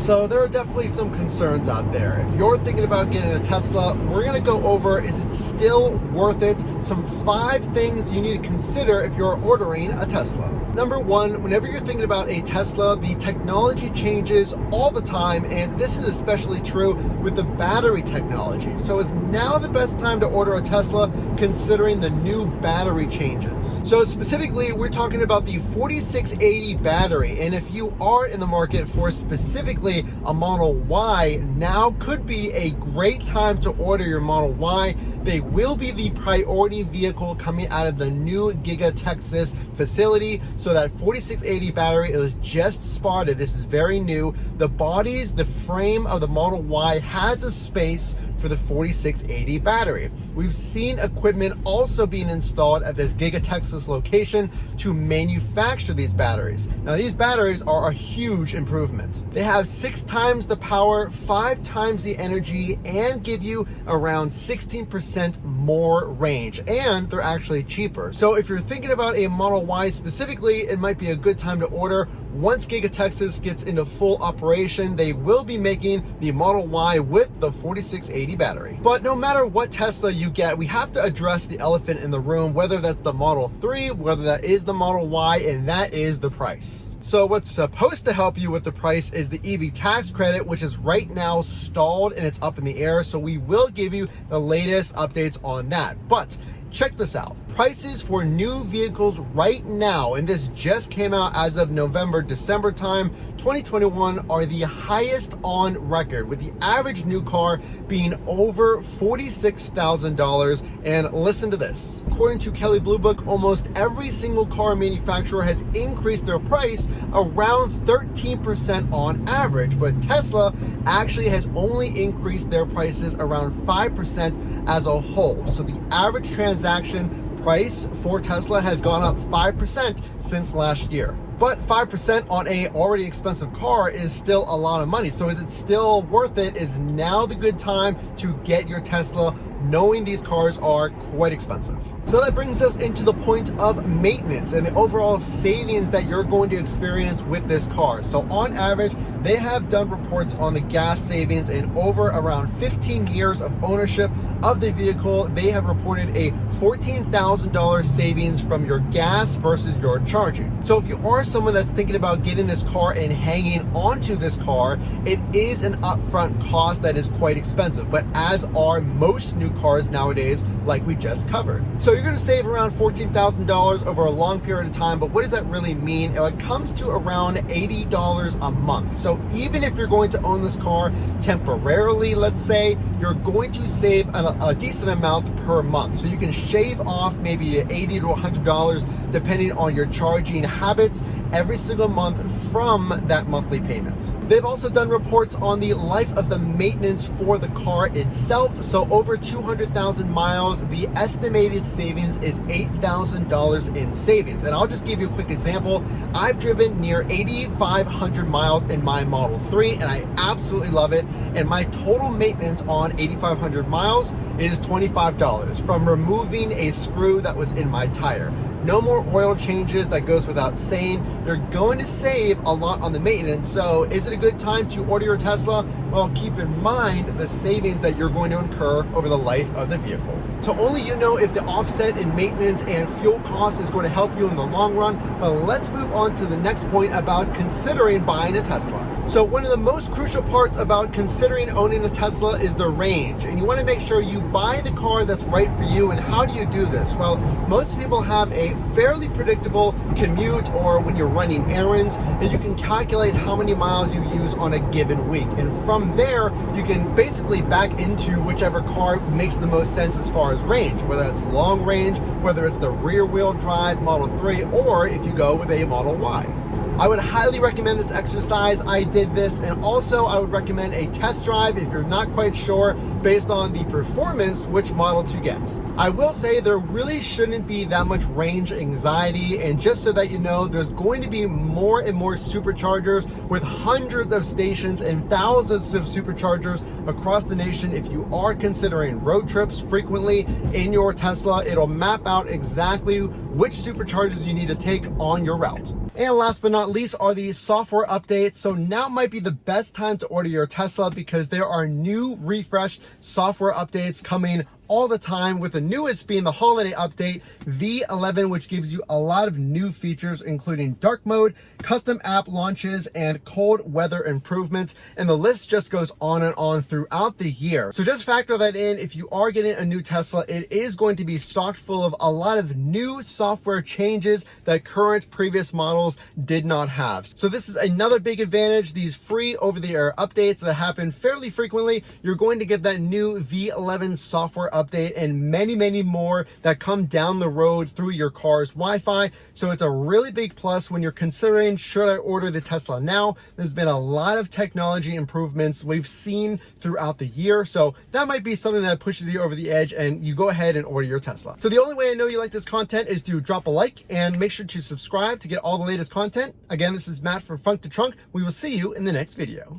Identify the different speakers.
Speaker 1: So there are definitely some concerns out there. If you're thinking about getting a Tesla, we're gonna go over, is it still worth it? Some 5 things you need to consider if you're ordering a Tesla. Number 1, whenever you're thinking about a Tesla, the technology changes all the time, and this is especially true with the battery technology. So is now the best time to order a Tesla considering the new battery changes? So specifically, we're talking about the 4680 battery, and if you are in the market for specifically a Model Y, now could be a great time to order your Model Y. They will be the priority vehicle coming out of the new Giga Texas facility. So that 4680 battery, it was just spotted. This is very new. The bodies, the frame of the Model Y has a space for the 4680 battery. We've seen equipment also being installed at this Giga Texas location to manufacture these batteries. Now these batteries are a huge improvement. They have 6 times the power, 5 times the energy, and give you around 16% more range, and they're actually cheaper. So if you're thinking about a Model Y specifically, it might be a good time to order. Once Giga Texas gets into full operation, they will be making the Model Y with the 4680 battery. But no matter what Tesla you get, we have to address the elephant in the room, whether that's the Model 3, whether that is the Model Y, and that is the price. So what's supposed to help you with the price is the EV tax credit, which is right now stalled and it's up in the air. So we will give you the latest updates on that. But check this out. Prices for new vehicles right now, and this just came out as of November, December time, 2021, are the highest on record, with the average new car being over $46,000. And listen to this. According to Kelley Blue Book, almost every single car manufacturer has increased their price around 13% on average, but Tesla actually has only increased their prices around 5% as a whole. So the average transaction price for Tesla has gone up 5% since last year. But 5% on a already expensive car is still a lot of money. So is it still worth it? Is now the good time to get your Tesla, knowing these cars are quite expensive? So that brings us into the point of maintenance and the overall savings that you're going to experience with this car. So on average, they have done reports on the gas savings in over around 15 years of ownership of the vehicle. They have reported a $14,000 savings from your gas versus your charging. So if you are someone that's thinking about getting this car and hanging onto this car, it is an upfront cost that is quite expensive, but as are most new cars nowadays, like we just covered. So you're going to save around $14,000 over a long period of time, but what does that really mean? It comes to around $80 a month. So even if you're going to own this car temporarily, let's say, you're going to save a decent amount per month. So you can shave off maybe $80 to $100 depending on your charging habits every single month from that monthly payment. They've also done reports on the life of the maintenance for the car itself. So over 200,000 miles, the estimated savings is $8,000 in savings. And I'll just give you a quick example. I've driven near 8,500 miles in my Model 3 and I absolutely love it. And my total maintenance on 8,500 miles is $25 from removing a screw that was in my tire. No more oil changes, that goes without saying. You're going to save a lot on the maintenance. So is it a good time to order your Tesla? Well, keep in mind the savings that you're going to incur over the life of the vehicle. So only you know if the offset in maintenance and fuel cost is going to help you in the long run. But let's move on to the next point about considering buying a Tesla. So one of the most crucial parts about considering owning a Tesla is the range. And you want to make sure you buy the car that's right for you. And how do you do this? Well, most people have a fairly predictable commute or when you're running errands, and you can calculate how many miles you use on a given week. And from there, you can basically back into whichever car makes the most sense as far as range, whether it's long range, whether it's the rear wheel drive Model 3, or if you go with a Model Y. I would highly recommend this exercise. I did this, and also I would recommend a test drive if you're not quite sure based on the performance which model to get. I will say there really shouldn't be that much range anxiety, and just so that you know, there's going to be more and more superchargers with hundreds of stations and thousands of superchargers across the nation. If you are considering road trips frequently in your Tesla, it'll map out exactly which superchargers you need to take on your route. And last but not least are the software updates. So now might be the best time to order your Tesla because there are new refreshed software updates coming all the time, with the newest being the holiday update V11, which gives you a lot of new features, including dark mode, custom app launches, and cold weather improvements. And the list just goes on and on throughout the year. So just factor that in. If you are getting a new Tesla, it is going to be stocked full of a lot of new software changes that current previous models did not have. So this is another big advantage. These free over-the-air updates that happen fairly frequently, you're going to get that new V11 software update and many more that come down the road through your car's Wi-Fi. So it's a really big plus when you're considering, should I order the Tesla now? There's been a lot of technology improvements we've seen throughout the year. So that might be something that pushes you over the edge and you go ahead and order your Tesla. So the only way I know you like this content is to drop a like and make sure to subscribe to get all the latest content. Again, this is Matt from Funk to Trunk. We will see you in the next video.